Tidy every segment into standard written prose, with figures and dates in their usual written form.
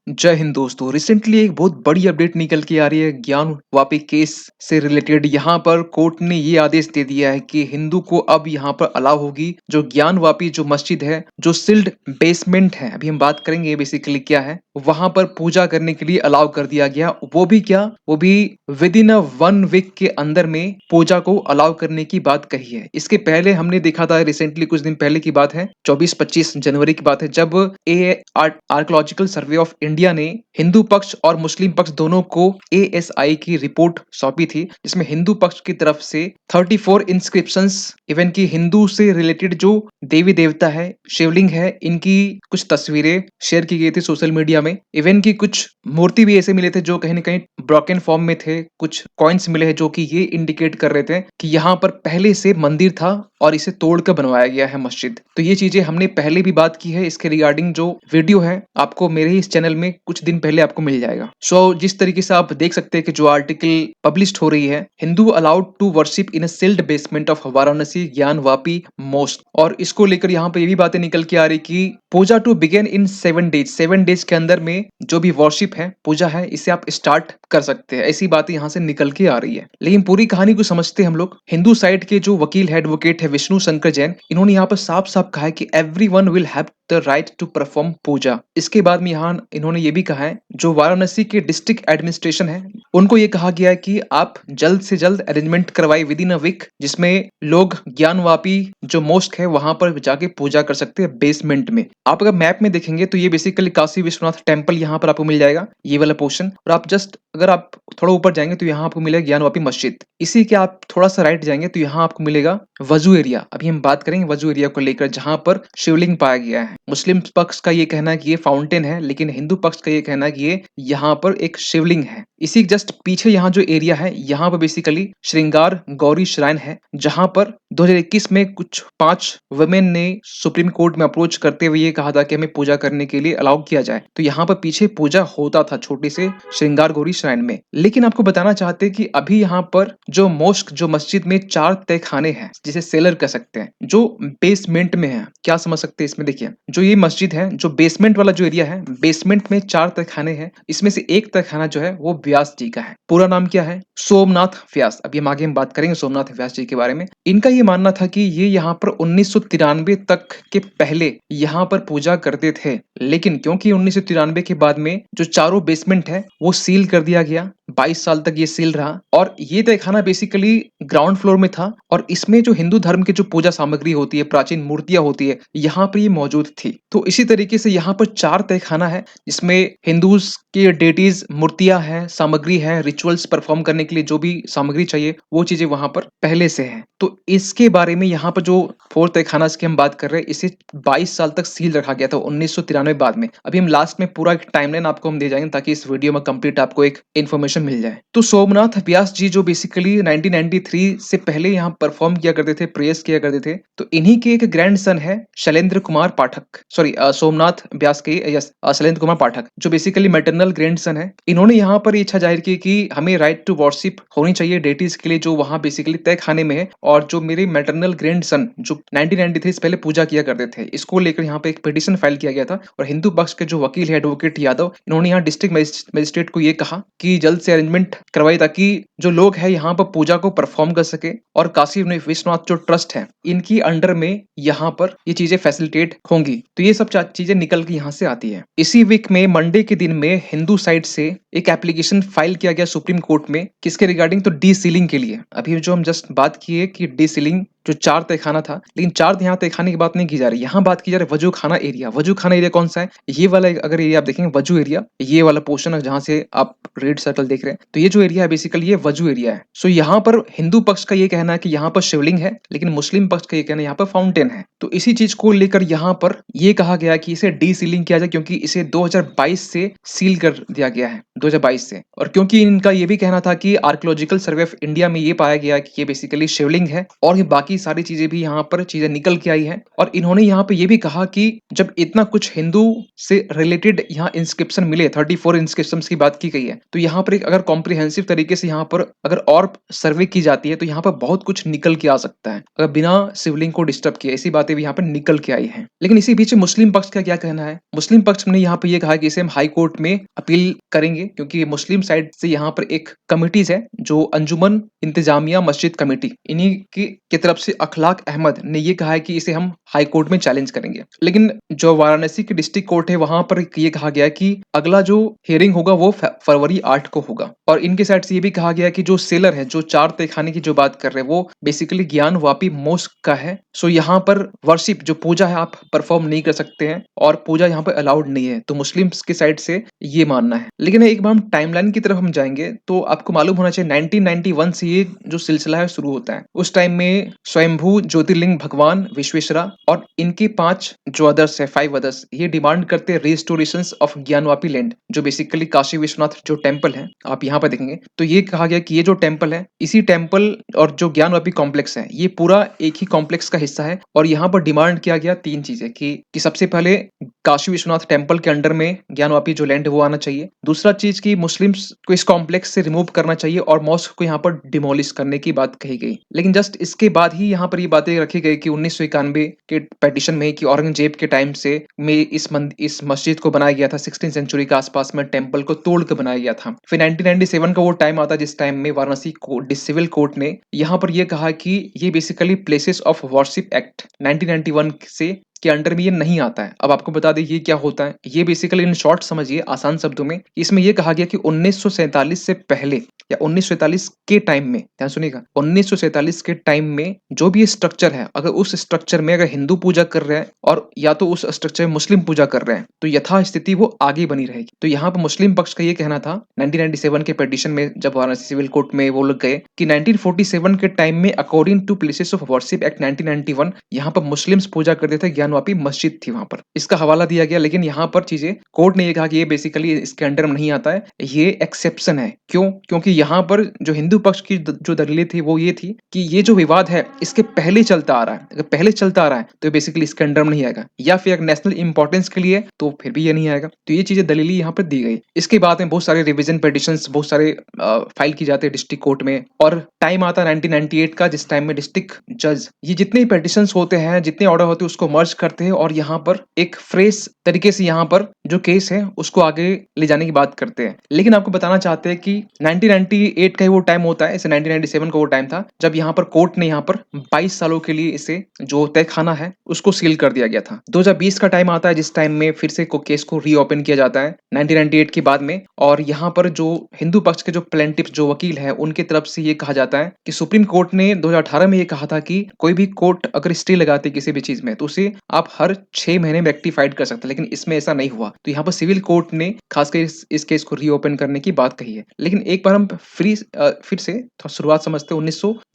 जय हिंद दोस्तों। रिसेंटली एक बहुत बड़ी अपडेट निकल के आ रही है ज्ञान वापी केस से रिलेटेड। यहाँ पर कोर्ट ने ये आदेश दे दिया है कि हिंदू को अब यहाँ पर अलाउ होगी जो ज्ञान वापी जो मस्जिद है, जो सील्ड बेसमेंट है, अभी हम बात करेंगे बेसिकली क्या है, वहां पर पूजा करने के लिए अलाउ कर दिया गया। वो भी क्या, वो भी विद इन अ 1 वीक के अंदर में पूजा को अलाउ करने की बात कही है। इसके पहले हमने देखा था, रिसेंटली कुछ दिन पहले की बात है, 24-25 जनवरी की बात है, जब आर्कोलॉजिकल सर्वे ऑफ इंडिया ने हिंदू पक्ष और मुस्लिम पक्ष दोनों को एएसआई की रिपोर्ट सौंपी थी, जिसमें हिंदू पक्ष की तरफ से 34 इंस्क्रिप्शंस, इवन की हिंदू से रिलेटेड जो देवी देवता है, शिवलिंग है, इनकी कुछ तस्वीरें शेयर की गई थी सोशल मीडिया में। इवन की कुछ मूर्ति भी ऐसे मिले थे जो कहीं ना कहीं ब्रोकन फॉर्म में थे। कुछ कॉइन्स मिले हैं जो कि ये इंडिकेट कर रहे थे कि यहाँ पर पहले से मंदिर था और इसे तोड़कर बनवाया गया है मस्जिद। तो ये चीजें हमने पहले भी बात की है। इसके रिगार्डिंग जो वीडियो है आपको मेरे ही इस चैनल में कुछ दिन पहले आपको मिल जाएगा। जिस तरीके से आप देख सकते हैं कि जो आर्टिकल पब्लिश हो रही है, Hindu allowed to worship in a sealed basement of Varanasi Gyanvapi mosque, और इसको लेकर यहाँ पे ये भी बातें निकल के आ रही कि puja to begin in 7 days, 7 days के अंदर में जो भी वर्शिप है, पूजा है, इसे आप स्टार्ट कर सकते हैं। ऐसी बातें यहाँ से निकल के आ रही है। लेकिन पूरी कहानी को समझते हैं हम लोग। हिंदू साइड के जो वकील है, एडवोकेट है विष्णु शंकर जैन, इन्होंने यहाँ पर साफ साफ कहा है कि everyone will have the right to perform puja. इसके बाद में यहाँ इन्होंने ये भी कहा है, जो वाराणसी के डिस्ट्रिक्ट एडमिनिस्ट्रेशन है, उनको ये कहा गया है कि आप जल्द से जल्द अरेंजमेंट करवाए विद इन अ वीक, जिसमें लोग ज्ञानवापी जो मोस्क है वहां पर जाके पूजा कर सकते हैं बेसमेंट में। आप अगर मैप में देखेंगे तो ये बेसिकली काशी विश्वनाथ टेम्पल यहाँ पर आपको मिल जाएगा, ये वाला पोर्शन। और आप जस्ट अगर आप थोड़ा ऊपर जाएंगे तो यहाँ आपको मिलेगा ज्ञानवापी मस्जिद। इसी के आप थोड़ा सा राइट जाएंगे तो यहाँ आपको मिलेगा वजू एरिया। अभी हम बात करेंगे वजू एरिया को लेकर, जहां पर शिवलिंग पाया गया है। मुस्लिम पक्ष का ये कहना है कि ये फाउंटेन है, लेकिन हिंदू पक्ष का ये कहना है कि ये यहाँ पर एक शिवलिंग है। इसी जस्ट पीछे यहाँ जो एरिया है, यहाँ पर बेसिकली श्रृंगार गौरी श्राइन है, जहां पर 2021 में कुछ 5 वुमेन ने सुप्रीम कोर्ट में अप्रोच करते हुए ये कहा था कि हमें पूजा करने के लिए अलाउ किया जाए। तो यहाँ पर पीछे पूजा होता था छोटे से श्रृंगार गौरी श्राइन में। लेकिन आपको बताना चाहते हैं कि अभी यहाँ पर जो मोस्क, जो मस्जिद में 4 तहखाने हैं, जिसे सेलर कह सकते हैं, जो बेसमेंट में है। क्या समझ सकते हैं इसमें? देखिए, जो ये मस्जिद है, जो बेसमेंट वाला जो एरिया है, बेसमेंट में 4 तहखाने हैं। इसमें से एक तहखाना जो है वो व्यास जी का है। पूरा नाम क्या है? सोमनाथ व्यास। अभी हम आगे बात करेंगे सोमनाथ व्यास जी के बारे में। इनका ये मानना था कि ये यहाँ पर 1993 तक के पहले यहाँ पर पूजा करते थे, लेकिन क्योंकि 1993 के बाद में जो चारों बेसमेंट है वो सील कर दिया गया। 22 साल तक ये सील रहा, और ये तहखाना बेसिकली ग्राउंड फ्लोर में था, और इसमें जो हिंदू धर्म की जो पूजा सामग्री होती है, प्राचीन मूर्तियां होती है, यहाँ पर ये मौजूद थी। तो इसी तरीके से यहाँ पर 4 तहखाना है, जिसमें हिंदूज की डेटीज, मूर्तियां हैं, सामग्री है, रिचुअल्स परफॉर्म करने के लिए जो भी सामग्री चाहिए वो चीजें वहां पर पहले से है। तो इसके बारे में यहाँ पर जो 4 तहखाना की हम बात कर रहे हैं, इसे 22 साल तक सील रखा गया था 1993 बाद में। अभी हम लास्ट में पूरा एक टाइमलाइन आपको हम दे जाएंगे ताकि इस वीडियो में कंप्लीट आपको एक इन्फॉर्मेशन मिल जाए। तो सोमनाथ व्यास जी जो बेसिकली 1993 से पहले यहाँ परफॉर्म किया करते थे, प्रेयर्स किया करते थे, तो इन्हीं के एक ग्रैंड सन है शैलेंद्र कुमार पाठक, सॉरी सोमनाथ व्यास के, यस, शैलेंद्र कुमार पाठक, जो बेसिकली मैटरनल ग्रैंड सन है। इन्होंने यहाँ पर इच्छा जाहिर की कि हमें राइट टू वर्शिप होनी चाहिए डेटीज के लिए जो वहां बेसिकली तय खाने में है, और जो मेरे मैटरनल ग्रैंड सन जो 1993 से पहले पूजा किया करते थे, इसको लेकर यहाँ पे एक पिटीशन फाइल किया गया था। और हिंदू पक्ष के जो वकील है एडवोकेट यादव, इन्होंने यहाँ डिस्ट्रिक्ट मजिस्ट्रेट को ये कहा कि जल्द से अरेंजमेंट करवाई ताकि जो लोग है यहाँ पर पूजा को परफॉर्म कर सके, और काशी विश्वनाथ जो ट्रस्ट है इनकी अंडर में यहाँ पर ये चीजें फैसिलिटेट होंगी। तो ये सब चीजें निकल के यहाँ से आती है। इसी वीक में मंडे के दिन में हिंदू साइड से एक एप्लीकेशन फाइल किया गया सुप्रीम कोर्ट में, किसके रिगार्डिंग? तो डी सीलिंग के लिए। अभी जो हम जस्ट बात किए कि डी सीलिंग जो 4 तहखाना था, लेकिन 4 यहाँ तहखाने की बात नहीं की जा रही, यहाँ बात की जा रही है वजू खाना एरिया। वजू खाना एरिया कौन सा है? ये वाला, अगर एरिया आप देखेंगे वजू एरिया, ये वाला पोर्शन है जहां से आप रेड सर्कल देख रहे हैं, तो ये जो एरिया है बेसिकली ये वजू एरिया है। सो यहाँ पर हिंदू पक्ष का ये कहना है कि यहाँ पर शिवलिंग है, लेकिन मुस्लिम पक्ष का ये कहना है यहाँ पर फाउंटेन है। तो इसी चीज को लेकर यहाँ पर ये कहा गया कि इसे डी सीलिंग किया जाए, क्योंकि इसे 2022 से सील कर दिया गया है। 2022 से। और क्योंकि इनका ये भी कहना था कि आर्कियोलॉजिकल सर्वे ऑफ इंडिया में ये पाया गया कि ये बेसिकली शिवलिंग है और ये बाकी सारी चीजें भी यहाँ पर चीजें निकल के आई हैं। और इन्होंने यहाँ पे ये भी कहा कि जब इतना कुछ हिंदू से रिलेटेड यहाँ इंस्क्रिप्शन मिले, 34 इंस्क्रिप्शन की बात की गई है, तो यहाँ पर एक अगर कॉम्प्रिहेंसिव तरीके से यहाँ पर अगर और सर्वे की जाती है तो यहाँ पर बहुत कुछ निकल के आ सकता है, अगर बिना शिवलिंग को डिस्टर्ब किए। ऐसी बातें भी यहाँ पर निकल के आई हैं। लेकिन इसी बीच मुस्लिम पक्ष का क्या कहना है? मुस्लिम पक्ष ने यहाँ पे ये कहा कि इसे हम हाई कोर्ट में अपील करेंगे, क्योंकि मुस्लिम साइड से यहाँ पर एक कमिटीज है जो अंजुमन इंतजामिया मस्जिद कमेटी, इन्हीं की तरफ से अखलाक अहमद ने ये कहा है कि इसे हम हाई कोर्ट में चैलेंज करेंगे। लेकिन जो वाराणसी की डिस्ट्रिक्ट कोर्ट है वहां पर ये कहा गया कि अगला जो हियरिंग होगा वो फरवरी 8 को होगा। और इनके साइड से ये भी कहा गया कि जो सेलर है, जो 4 तहखाने की जो बात कर रहे हैं, वो बेसिकली ज्ञान वापी मोस्क का है। सो यहाँ पर वर्शिप जो पूजा है आप परफॉर्म नहीं कर सकते हैं और पूजा यहाँ पर अलाउड नहीं है। तो मुस्लिम्स के साइड से ये मानना है। लेकिन एक बार हम टाइमलाइन की तरफ हम जाएंगे तो आपको मालूम होना चाहिए 1991 से ये जो सिलसिला है शुरू होता है। उस टाइम में स्वयंभू ज्योतिर्लिंग भगवान विश्वेश्वरा और इनके 5 जो अदर्स है, 5 अदर्स, ये डिमांड करते हैं रिस्टोरेशन ऑफ ज्ञानवापी लैंड, जो बेसिकली काशी विश्वनाथ जो टेम्पल है आप यहाँ पर देखेंगे। तो ये कहा गया कि ये जो टेम्पल है, इसी टेम्पल और जो ज्ञानवापी कॉम्प्लेक्स है, ये पूरा एक ही कॉम्प्लेक्स का हिस्सा है। और यहाँ पर डिमांड किया गया 3 चीजें कि सबसे पहले काशी विश्वनाथ टेम्पल के अंडर में ज्ञानवापी जो लैंड है वो आना चाहिए। दूसरा चीज की मुस्लिम्स को इस कॉम्प्लेक्स से रिमूव करना चाहिए और मॉस्क को यहाँ पर डिमोलिश करने की बात कही गई। लेकिन जस्ट इसके बाद ही यहाँ पर ये बातें रखी गई कि 1991 के पेटिशन में कि औरंगजेब के टाइम से में इस मस्जिद को बनाया गया था, 16th सेंचुरी के आसपास में टेम्पल को तोड़ कर बनाया गया था। फिर 1997 का वो टाइम आता है जिस टाइम में वाराणसी सिविल कोर्ट ने यहाँ पर यह कहा कि ये basically places of worship act 1991 से के अंडर में ये नहीं आता है। अब आपको बता दें ये क्या होता है। ये बेसिकली इन शॉर्ट समझिए, आसान शब्दों में, इसमें यह कहा गया कि 1947 से पहले या 1947 के टाइम में, ध्यान सुनिएगा, 1947 के टाइम में जो भी स्ट्रक्चर है, अगर उस स्ट्रक्चर में अगर हिंदू पूजा कर रहे हैं और या तो उस स्ट्रक्चर में मुस्लिम पूजा कर रहे हैं तो यथास्थिति वो आगे बनी रहेगी। तो यहाँ पर मुस्लिम पक्ष का ये कहना था 1997 के पिटीशन में, जब वाराणसी सिविल कोर्ट में वो लोग गए, कि 1947 के टाइम में according to places of worship act 1991 यहाँ पर मुस्लिम्स पूजा करते थे, ज्ञानवापी मस्जिद थी वहां पर, इसका हवाला दिया गया। लेकिन यहाँ पर चीजें कोर्ट ने ये कहा कि ये बेसिकली इसके अंडर में नहीं आता है, ये एक्सेप्शन है। क्यों? क्योंकि यहाँ पर जो हिंदू पक्ष की जो दलीलें थी वो ये थी कि ये जो विवाद है इसके पहले चलता आ रहा है, अगर पहले चलता आ रहा है तो बेसिकली इसके अंडर में नहीं आएगा, या फिर नेशनल इंपॉर्टेंस के लिए तो फिर भी ये नहीं आएगा। तो ये चीजें दलीली यहाँ पर दी गई। इसके बाद में बहुत सारे रिविजन पिटीशन बहुत सारे फाइल की जाते हैं डिस्ट्रिक्ट कोर्ट में, और टाइम आता है 1998 का जिस टाइम में डिस्ट्रिक्ट जज ये जितने पिटीशन होते हैं, जितने ऑर्डर होते हैं, उसको मर्ज करते हैं और यहाँ पर एक फ्रेश तरीके से यहाँ पर जो केस है उसको आगे ले जाने की बात करते हैं। लेकिन आपको बताना चाहते हैं कि 1998 का ही वो टाइम होता है, इसे 1997 का वो टाइम था जब यहाँ पर कोर्ट ने यहाँ पर 22 सालों के लिए इसे जो तहखाना है उसको सील कर दिया गया था। 2020 का टाइम आता है जिस टाइम में फिर से केस को रीओपन किया जाता है 1998 के बाद में, और यहाँ पर जो हिंदू पक्ष के जो प्लेंटिफ जो वकील है उनकी तरफ से ये कहा जाता है कि सुप्रीम कोर्ट ने 2018 में ये कहा था कि कोई भी कोर्ट अगर स्टे लगाती किसी भी चीज में तो उसे आप हर 6 महीने में रेक्टिफाइड कर सकते हैं, लेकिन इसमें ऐसा नहीं हुआ। तो यहाँ पर सिविल कोर्ट ने खासकर इस केस को रीओपन करने की बात कही है। लेकिन एक बार हम फिर से शुरुआत समझते हैं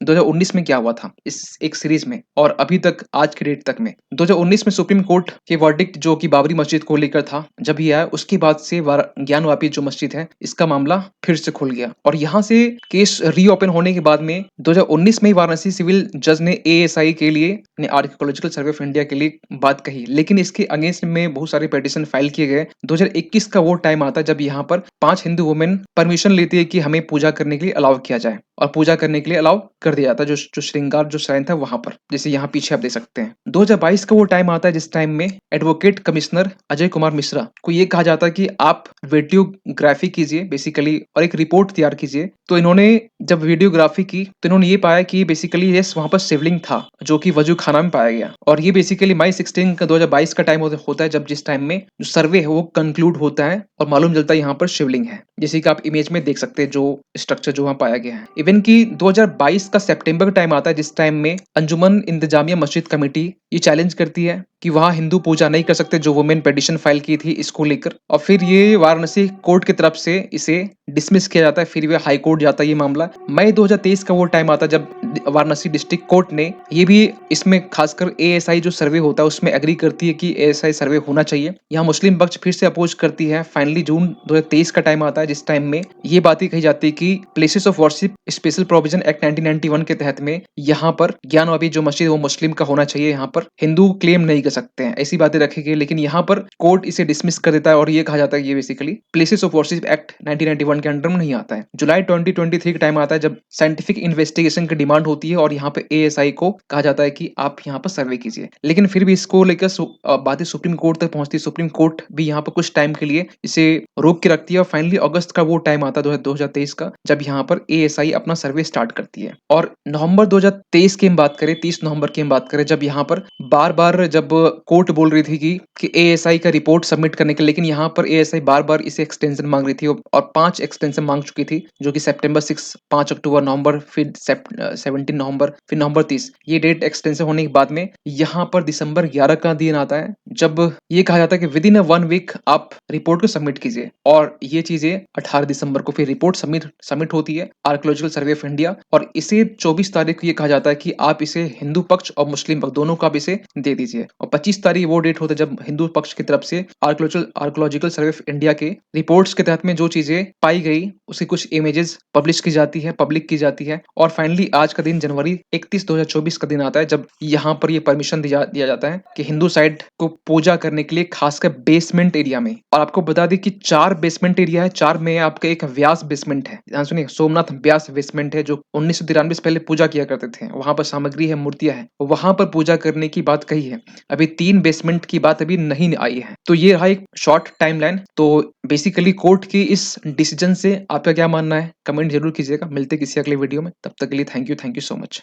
2019 में क्या हुआ था इस एक सीरीज में, और अभी तक आज के डेट तक में 2019 में सुप्रीम कोर्ट के वर्डिक्ट जो कि बाबरी मस्जिद को लेकर था, जब ये आया उसके बाद से ज्ञानवापी जो मस्जिद है इसका मामला फिर से खुल गया। और यहाँ से केस रीओपन होने के बाद में 2019 में वाराणसी सिविल जज ने एएसआई के लिए, आर्कियोलॉजिकल सर्वे ऑफ इंडिया के लिए बात कही, लेकिन इसके अगेंस्ट में बहुत सारे पिटीशन फाइल किए गए। 2021 का वो टाइम आता है जब यहाँ पर 5 हिंदू वुमेन परमिशन लेती है कि हमें पूजा करने के लिए अलाउ किया जाए, और पूजा करने के लिए अलाउ कर दिया जाता है जो श्रृंगार जो श्राइन था वहां पर, जैसे यहाँ पीछे आप देख सकते हैं। 2022 का वो टाइम आता है जिस टाइम में एडवोकेट कमिश्नर अजय कुमार मिश्रा को ये कहा जाता है कि आप वीडियोग्राफी कीजिए बेसिकली और एक रिपोर्ट तैयार कीजिए। तो इन्होंने जब वीडियोग्राफी की तो इन्होंने ये पाया कि बेसिकली यस वहां पर शिवलिंग था जो कि वजू खाना में पाया गया। और ये बेसिकली मई 16 का 2022 का टाइम होता है जब जिस टाइम में जो सर्वे है वो कंक्लूड होता है और मालूम चलता है यहाँ पर शिवलिंग है, जैसे कि आप इमेज में देख सकते हैं जो स्ट्रक्चर जो वहां पाया गया है। इवन की 2022 का सितंबर का टाइम आता है जिस टाइम में अंजुमन इंतजामिया मस्जिद कमेटी ये चैलेंज करती है कि वहां हिंदू पूजा नहीं कर सकते, जो वुमेन पिटीशन फाइल की थी इसको लेकर, और फिर ये वाराणसी कोर्ट की तरफ से इसे डिसमिस किया जाता है। फिर वे हाई कोर्ट कोर्ट जाता है ये मामला। मई 2023 का वो टाइम आता है जब वाराणसी डिस्ट्रिक्ट कोर्ट ने ये भी इसमें खासकर एएसआई जो सर्वे होता है उसमें एग्री करती है कि एएसआई सर्वे होना चाहिए। यहाँ मुस्लिम पक्ष फिर से अपोज करती है। फाइनली जून 2023 का टाइम आता है जिस टाइम में ये बातें कही जाती है कि places of worship special provision act 1991 के तहत में यहाँ पर ज्ञानवापी जो मस्जिद है वो मुस्लिम का होना चाहिए। यहाँ पर हिंदू क्लेम नहीं कर सकते हैं, ऐसी बातें रखी गई। लेकिन यहाँ पर कोर्ट इसे डिसमिस कर देता है और ये कहा जाता है कि ये basically places of worship act 1991 के अंडर में नहीं आता है। जुलाई 2023 का टाइम आता है जब साइंटिफिक इन्वेस्टिगेशन की डिमांड होती है और यहाँ पे एएसआई को कहा जाता है कि आप यहाँ पर सर्वे कीजिए। लेकिन फिर भी इसको लेकर बातें सुप्रीम कोर्ट तक पहुंचती है। सुप्रीम कोर्ट भी यहाँ पर कुछ टाइम के लिए इसे रोक के रखती है और फाइनली अगस्त का वो टाइम आता है 2023 का जब यहाँ पर एएसआई अपना सर्वे स्टार्ट करती है। और नवंबर 2023 की हम बात करें, 30 नवंबर की हम बात करें, जब यहाँ पर बार बार जब कोर्ट बोल रही थी कि एएसआई का रिपोर्ट सबमिट करने के, लेकिन यहाँ पर एएसआई बार बार इसे एक्सटेंशन मांग रही थी और 5 एक्सटेंशन मांग चुकी थी जो कि सितंबर 6, 5 अक्टूबर, नवंबर, फिर 17 नवंबर, फिर नवंबर 30, ये डेट एक्सटेंशन होने के बाद में यहाँ पर दिसंबर 11 का दिन आता है जब ये कहा जाता है कि विद इन 1 वीक आप रिपोर्ट को सबमिट कीजिए। और ये चीजें 18 दिसंबर को फिर रिपोर्ट सबमिट होती है आर्कियोलॉजिकल सर्वे ऑफ इंडिया और इसे 24 तारीख को ये कहा जाता है कि आप इसे हिंदू पक्ष और मुस्लिम पक्ष दोनों को आप इसे दे दीजिए। और 25 तारीख वो डेट होता है जब हिंदू पक्ष की तरफ से आर्कियोलॉजिकल सर्वे ऑफ इंडिया के रिपोर्ट्स के तहत में जो चीजें पाई गई उसकी कुछ इमेजेस पब्लिश की जाती है, पब्लिक की जाती है। और फाइनली आज का दिन जनवरी 31, 2024 का दिन आता है जब यहाँ पर ये परमिशन दिया जाता है कि हिंदू साइड को पूजा करने के लिए खासकर बेसमेंट एरिया में। और आपको बता दें कि 4 बेसमेंट एरिया है, 4 में आपका एक व्यास बेसमेंट है। ध्यान सुनिए, सोमनाथ व्यास बेसमेंट है जो 1993 से पहले पूजा किया करते थे। वहां पर सामग्री है, मूर्तियां है, वहां पर पूजा करने की बात कही है। अभी 3 बेसमेंट की बात अभी नहीं आई है। तो ये रहा एक शॉर्ट टाइमलाइन। तो बेसिकली कोर्ट की इस डिसीजन से आपका क्या मानना है, कमेंट जरूर कीजिएगा। मिलते किसी अगले वीडियो में, तब तक के लिए थैंक यू सो मच।